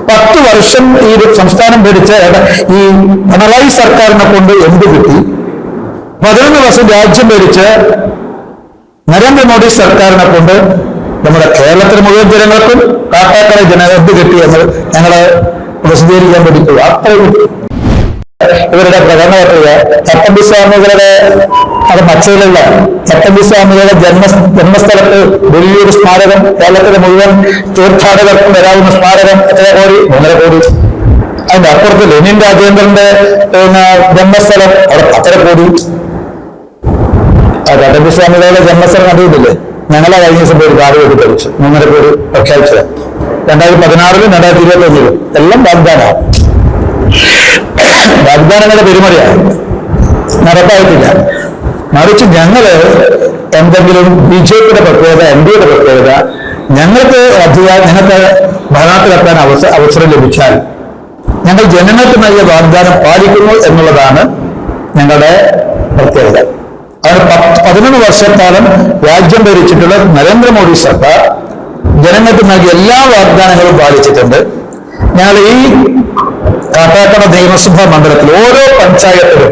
10 വർഷം ഈ സംസ്ഥാനം ഭരിച്ച ഈ പിണറായി സർക്കാരിനെ കൊണ്ട് എന്ത് കിട്ടി? 11 വർഷം രാജ്യം ഭരിച്ച നരേന്ദ്രമോദി സർക്കാരിനെ കൊണ്ട് നമ്മുടെ കേരളത്തിലെ മുഴുവൻ ജനങ്ങൾക്കും കാട്ടാക്കട ജനങ്ങൾക്ക് കിട്ടി എന്ന് ഞങ്ങള് പ്രസിദ്ധീകരിക്കാൻ പഠിക്കുക. അത്രയും ഇവരുടെ പ്രകടന പത്രിക ചട്ടമ്പി സ്വാമികളുടെ അത് മച്ചയിലുള്ള ചട്ടമ്പി സ്വാമികളുടെ ജന്മസ്ഥലത്ത് വലിയൊരു സ്മാരകം, കേരളത്തിലെ മുഴുവൻ തീർത്ഥാടകർക്കും വരാവുന്ന സ്മാരകം എത്ര കോടി? 1.5 കോടി. അതിന്റെ അപ്പുറത്ത് ലെനിൻ രാജേന്ദ്രന്റെ ജന്മസ്ഥലം അവിടെ 1.5 കോടി. ചട്ടമ്പി സ്വാമികളുടെ ജന്മസ്ഥലം കണ്ടിട്ടില്ലേ? ഞങ്ങളെ കഴിഞ്ഞ ദിവസം ഒരു കാർഡ് വെട്ടി തെളിച്ചു 1.5 കോടി പ്രഖ്യാപിച്ചത്. 2016-ലും 2021-ലും എല്ലാം വാഗ്ദാനമാണ്. വാഗ്ദാനങ്ങളുടെ പെരുമഴയാണ്, നടപ്പായിട്ടില്ല. മറിച്ച് ഞങ്ങള് എന്തെങ്കിലും BJP-യുടെ പ്രത്യേകത, NDA-യുടെ പ്രത്യേകത, ഞങ്ങൾക്ക് ഭരണത്തിലെത്താൻ അവസരം ലഭിച്ചാൽ ഞങ്ങൾ ജനങ്ങൾക്ക് നൽകിയ വാഗ്ദാനം പാലിക്കുന്നു എന്നുള്ളതാണ് ഞങ്ങളുടെ പ്രത്യേകത. അതിന് 11 വർഷക്കാലം രാജ്യം ഭരിച്ചിട്ടുള്ള നരേന്ദ്രമോദി സർക്കാർ ജനങ്ങൾക്ക് നൽകിയ എല്ലാ വാഗ്ദാനങ്ങളും പാലിച്ചിട്ടുണ്ട്. ഞങ്ങൾ ഈ കാട്ടാക്കട നിയമസഭാ മണ്ഡലത്തിൽ ഓരോ പഞ്ചായത്തിലും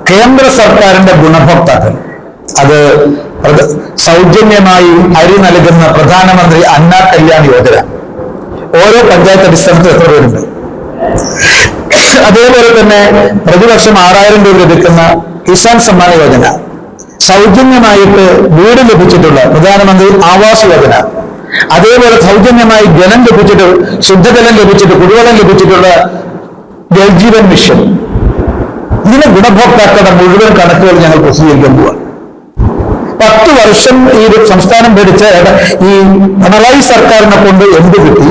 കേന്ദ്ര സർക്കാരിന്റെ ഗുണഭോക്താക്കൾ, അത് സൗജന്യമായി അരി നൽകുന്ന പ്രധാനമന്ത്രി അന്ന കല്യാൺ യോജന ഓരോ പഞ്ചായത്ത് അടിസ്ഥാനത്തിൽ എത്ര പേരുണ്ട്? അതേപോലെ തന്നെ പ്രതിവർഷം 6000 രൂപ ലഭിക്കുന്ന കിസാൻ സമ്മാൻ യോജന, സൗജന്യമായിട്ട് വീട് ലഭിച്ചിട്ടുള്ള പ്രധാനമന്ത്രി ആവാസ് യോജന, അതേപോലെ സൗജന്യമായി ജലം ലഭിച്ചിട്ട്, ശുദ്ധജലം ലഭിച്ചിട്ട്, കുടിവെള്ളം ലഭിച്ചിട്ടുള്ള ജൽജീവൻ മിഷൻ, ഇതിന്റെ ഗുണഭോക്താക്കളുടെ മുഴുവൻ കണക്കുകൾ ഞങ്ങൾ പ്രസിദ്ധീകരിക്കാൻ പോവാണ്. 10 വർഷം ഈ സംസ്ഥാനം ഭരിച്ച ഈ പിണറായി സർക്കാരിനെ കൊണ്ട് എന്ത് കിട്ടി?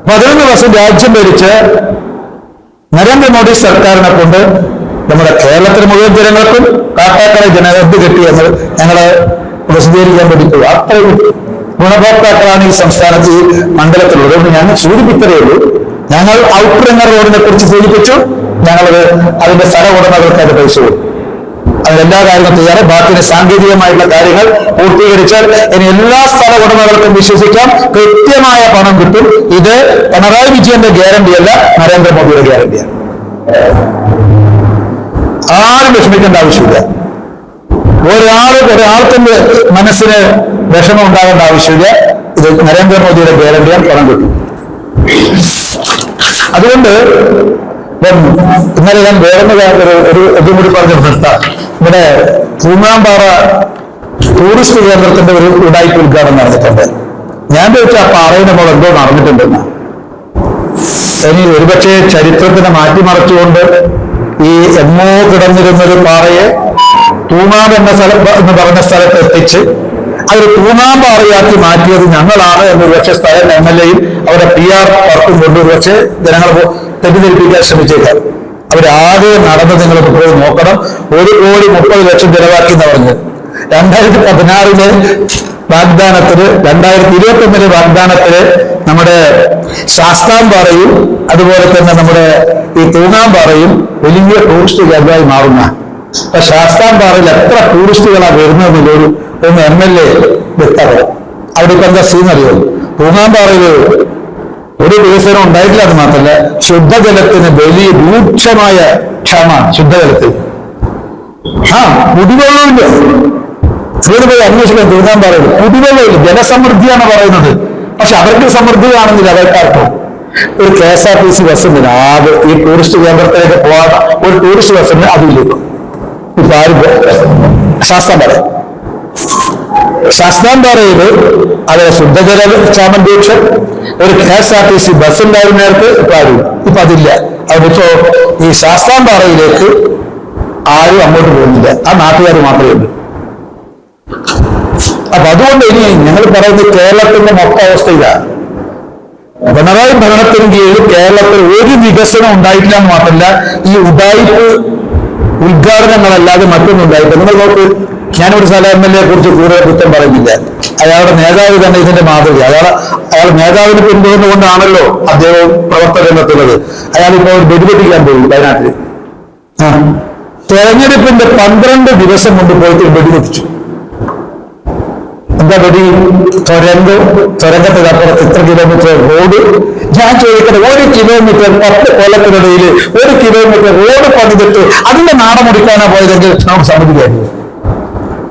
11 വർഷം രാജ്യം ഭരിച്ച നരേന്ദ്രമോദി സർക്കാരിനെ കൊണ്ട് നമ്മുടെ കേരളത്തിലെ മുഴുവൻ ജനങ്ങൾക്കും കാട്ടാക്കട ജനങ്ങൾക്ക് കിട്ടി എന്ന് ഞങ്ങള് പ്രസിദ്ധീകരിക്കാൻ പഠിക്കുക. അത്രയും ഗുണഭോക്താക്കളാണ് ഈ സംസ്ഥാനത്ത്, ഈ മണ്ഡലത്തിലുള്ളത്. അതുകൊണ്ട് ഞങ്ങൾ സൂചിപ്പിച്ചതേ ഉള്ളൂ. ഞങ്ങൾ ഔട്ടർ റിംഗ് റോഡിനെ കുറിച്ച് സൂചിപ്പിച്ചു. ഞങ്ങളത് അതിന്റെ സ്ഥല ഉടമകൾക്ക് അത് പൈസ കൊടുക്കും. അതിലെല്ലാ കാര്യങ്ങളും തയ്യാറ്. ബാക്കി സാങ്കേതികമായിട്ടുള്ള കാര്യങ്ങൾ പൂർത്തീകരിച്ചാൽ ഇനി എല്ലാ സ്ഥല ഉടമകൾക്കും വിശ്വസിക്കാം, കൃത്യമായ പണം കിട്ടും. ഇത് പിണറായി വിജയന്റെ ഗ്യാരണ്ടിയല്ല, നരേന്ദ്രമോദിയുടെ ഗ്യാരണ്ടിയാണ്. ആരും വിഷമിക്കേണ്ട ആവശ്യമില്ല. ഒരാൾക്കും മനസ്സിന് വിഷമം ഉണ്ടാകേണ്ട ആവശ്യമില്ല. ഇത് നരേന്ദ്രമോദിയുടെ ഗ്യാരണ്ടിയാണ്, പണം കിട്ടും. അതുകൊണ്ട് ഇന്നലെ ഞാൻ വേറെ ഒരു ഇതും കൂടി പറഞ്ഞു നിർത്താം. ഇവിടെ പൂങ്ങാമ്പാറ ടൂറിസ്റ്റ് കേന്ദ്രത്തിന്റെ ഒരു ഉടായ്പ ഉദ്ഘാടനം നടന്നിട്ടുണ്ട്. ഞാൻ ചോദിച്ച ആ പാറയിൽ നമ്മൾ എന്തോ നടന്നിട്ടുണ്ടെന്ന്. ഇനി ഒരുപക്ഷെ ചരിത്രത്തിനെ മാറ്റിമറിച്ചുകൊണ്ട് ഈ എന്നോ കിടന്നിരുന്നൊരു പാറയെ തൂങ്ങാം എന്ന് പറഞ്ഞ സ്ഥലത്ത് എത്തിച്ച് അതൊരു തൂങ്ങാമ്പാറയാക്കി മാറ്റിയത് ഞങ്ങളാണ് എന്ന് പക്ഷേ സ്ഥലം MLA-യും അവരുടെ PR വർക്കും കൊണ്ട് പക്ഷേ ജനങ്ങൾ തെറ്റിദ്ധരിപ്പിക്കാൻ ശ്രമിച്ചേക്കാം. അവരാകെ നടന്ന് നിങ്ങൾ പോയി നോക്കണം. 1,30,00,000 ചെലവാക്കി എന്ന് പറഞ്ഞത് 2016-ലെ വാഗ്ദാനത്തില്, 2021-ലെ വാഗ്ദാനത്തില് നമ്മുടെ ശാസ്താംപാറയും അതുപോലെ തന്നെ നമ്മുടെ ഈ തൂങ്ങാമ്പാറയും വലിയ ടൂറിസ്റ്റ് കേന്ദ്രമായി മാറുന്ന. അപ്പൊ ശാസ്താംപാറയിൽ എത്ര ടൂറിസ്റ്റുകളാണ് വരുന്നത് ഒന്ന് MLA വ്യക്തമാണ്. അവിടെ ഇപ്പൊ എന്താ സീനറിയോ? തൂങ്ങാമ്പാറയില് ഒരു വികസനം ഉണ്ടായിട്ടില്ല. അത് മാത്രമല്ല, ശുദ്ധജലത്തിന് വലിയ രൂക്ഷമായ ക്ഷാമമാണ്. ശുദ്ധജലത്തിന് കുടിവെള്ളമില്ല. ഇവിടെ പോയി അന്വേഷിക്കാൻ തൂങ്ങാമ്പാറയിൽ കുടിവെള്ളമില്ല. ജലസമൃദ്ധിയാണ് പറയുന്നത്. പക്ഷെ അവർക്ക് സമൃദ്ധി കാണുന്നില്ല. അവർക്കാർക്കും ഒരു KSRTC ബസ്സിന് ആകെ ഈ ടൂറിസ്റ്റ് കേന്ദ്രത്തിലേക്ക് പോകാത്ത ഒരു ടൂറിസ്റ്റ് ബസ്സിന് അതില്ല. ഇപ്പൊ ആരും ശാസ്താംപാറയിൽ അത് ശുദ്ധജല ക്ഷാമം രൂക്ഷം. ഒരു KSRTC ബസ് ഉണ്ടായിരുന്ന നേരത്ത് ഇപ്പൊ ആരും, ഇപ്പൊ അതില്ല. അതിപ്പോ ഈ ശാസ്താംപാറയിലേക്ക് ആരും അങ്ങോട്ട് പോകുന്നില്ല. ആ നാട്ടുകാർ മാത്രമേ ഉള്ളൂ. അപ്പൊ അതുകൊണ്ട് ഇനി ഞങ്ങൾ പറയുന്നത് കേരളത്തിന്റെ മൊത്ത അവസ്ഥയിലാണ്. പിണറായി ഭരണത്തിന് കീഴിൽ കേരളത്തിൽ ഒരു വികസനം ഉണ്ടായിട്ടില്ല എന്ന് മാത്രമല്ല, ഈ ഉഡായിപ്പ് ഉദ്ഘാടനങ്ങളല്ലാതെ മറ്റൊന്നും ഉണ്ടായിട്ടില്ല. നിങ്ങൾ നോക്ക്, ഞാനൊരു സ്ഥല MLA കുറിച്ച് കൂടുതൽ കുറ്റം പറയുന്നില്ല. അയാളുടെ നേതാവ് തന്നെ ഇതിന്റെ മാതൃക. അയാൾ നേതാവിന് പിന്തുണന്നുകൊണ്ടാണല്ലോ അദ്ദേഹം പ്രവർത്തന രംഗത്തുള്ളത്. അയാളിപ്പോ വെടിവെട്ടിക്കാൻ പോയി വയനാട്ടിൽ. തെരഞ്ഞെടുപ്പിന്റെ 12 ദിവസം മുമ്പ് പോയിട്ട് വെടിവെപ്പിച്ചു. എന്താ വെടി? തുരങ്കത്തിനപ്പുറത്ത് ഇത്ര കിലോമീറ്റർ റോഡ്. ഞാൻ ചോദിക്കട്ടെ, 1 കിലോമീറ്റർ 10 കൊല്ലത്തിനിടയിൽ 1 കിലോമീറ്റർ റോഡ് പണിതിട്ട് അതിന്റെ നാടമുടിക്കാനാ പോയതെങ്കിൽ നമുക്ക് സമ്മതിക്കായിരുന്നു.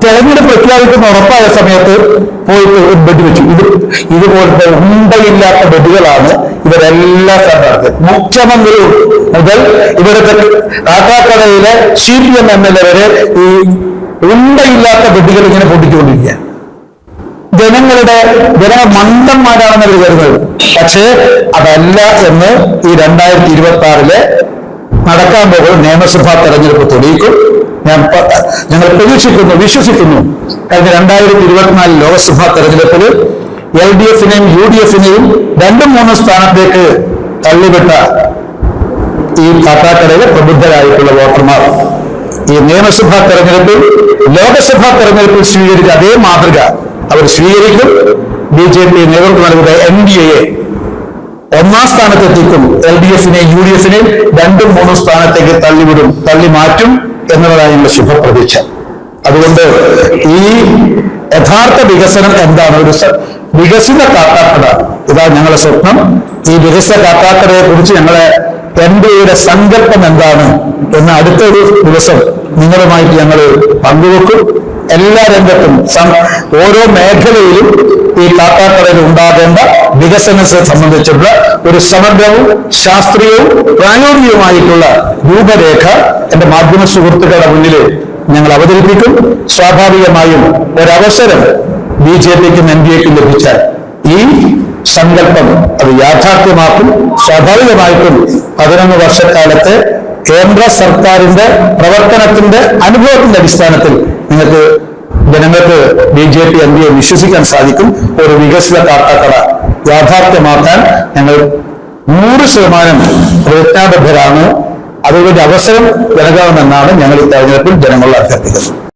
തെരഞ്ഞെടുപ്പ് പ്രഖ്യാപിക്കുന്ന ഉറപ്പായ സമയത്ത് പോയിട്ട് ഒരു ബെഡ് വെച്ചു. ഇതുപോലത്തെ ഉണ്ടയില്ലാത്ത ബെഡുകളാണ് ഇവരെല്ലാം സ്ഥാനാർത്ഥി. മുഖ്യമന്ത്രി മുതൽ ഇവിടുത്തെ കാട്ടാക്കടയിലെ CPM MLA വരെ ഈ ഉണ്ടയില്ലാത്ത ബെഡുകൾ ഇങ്ങനെ പൊട്ടിച്ചുകൊണ്ടിരിക്കുക. ജനങ്ങൾ മന്ദന്മാരാണെന്ന് അവർ കരുതുന്നത്. പക്ഷേ അതല്ല എന്ന് ഈ 2026 നടക്കാൻ പോകുന്ന നിയമസഭാ തെരഞ്ഞെടുപ്പ് തെളിയിക്കും. ഞങ്ങൾ പ്രതീക്ഷിക്കുന്നു, വിശ്വസിക്കുന്നു. കഴിഞ്ഞ 2024 ലോക്സഭാ തെരഞ്ഞെടുപ്പിൽ LDFനെയും UDFനെയും 2-3 സ്ഥാനത്തേക്ക് തള്ളിവിട്ട ഈ കാട്ടാക്കടയിലെ പ്രബുദ്ധരായിട്ടുള്ള വോട്ടർമാർ ഈ നിയമസഭാ തെരഞ്ഞെടുപ്പിൽ ലോക്സഭാ തെരഞ്ഞെടുപ്പിൽ സ്വീകരിച്ച അതേ മാതൃക അവർ സ്വീകരിക്കും. BJP നേതൃത്വം നൽകുന്ന NDA 1ാം സ്ഥാനത്തെത്തിക്കും. LDFനെയും UDFനെയും 2-3 സ്ഥാനത്തേക്ക് തള്ളി മാറ്റും എന്നുള്ളതാണ് ഞങ്ങളുടെ ശുഭപ്രതീക്ഷ. അതുകൊണ്ട് ഈ യഥാർത്ഥ വികസനം എന്താണ്? ഒരു വികസിത കാട്ടാക്കട, ഇതാണ് ഞങ്ങളുടെ സ്വപ്നം. ഈ വികസിത കാട്ടാക്കടയെ കുറിച്ച് ഞങ്ങളെ NDAയുടെ സങ്കല്പം എന്താണ് എന്ന് അടുത്തൊരു ദിവസം നിങ്ങളുമായിട്ട് ഞങ്ങൾ പങ്കുവെക്കും. എല്ലാ രംഗത്തും ഓരോ മേഖലയിലും ഈ കാട്ടാക്കടയിൽ ഉണ്ടാകേണ്ട വികസനത്തെ സംബന്ധിച്ചുള്ള ഒരു സമഗ്രവും ശാസ്ത്രീയവും പ്രായോഗികവുമായിട്ടുള്ള രൂപരേഖ എന്റെ മാധ്യമ സുഹൃത്തുക്കളുടെ മുന്നിൽ ഞങ്ങൾ അവതരിപ്പിക്കും. സ്വാഭാവികമായും ഒരവസരം BJPക്കും NDAക്കും ലഭിച്ചാൽ ഈ സങ്കല്പം അത് യാഥാർത്ഥ്യമാക്കും. സ്വാഭാവികമായിട്ടും 11 വർഷക്കാലത്തെ കേന്ദ്ര സർക്കാരിന്റെ പ്രവർത്തനത്തിന്റെ അനുഭവത്തിന്റെ അടിസ്ഥാനത്തിൽ ജനങ്ങൾക്ക് BJP NDA വിശ്വസിക്കാൻ സാധിക്കും. ഒരു വികസിത കാട്ടാക്കട യാഥാർത്ഥ്യമാക്കാൻ ഞങ്ങൾ 100% പ്രതിജ്ഞാബദ്ധരാണ്. അതുകൊണ്ട് അവസരം നൽകാമെന്നാണ് ഞങ്ങൾ ഈ തെരഞ്ഞെടുപ്പിൽ ജനങ്ങളെ അഭ്യർത്ഥിക്കുന്നത്.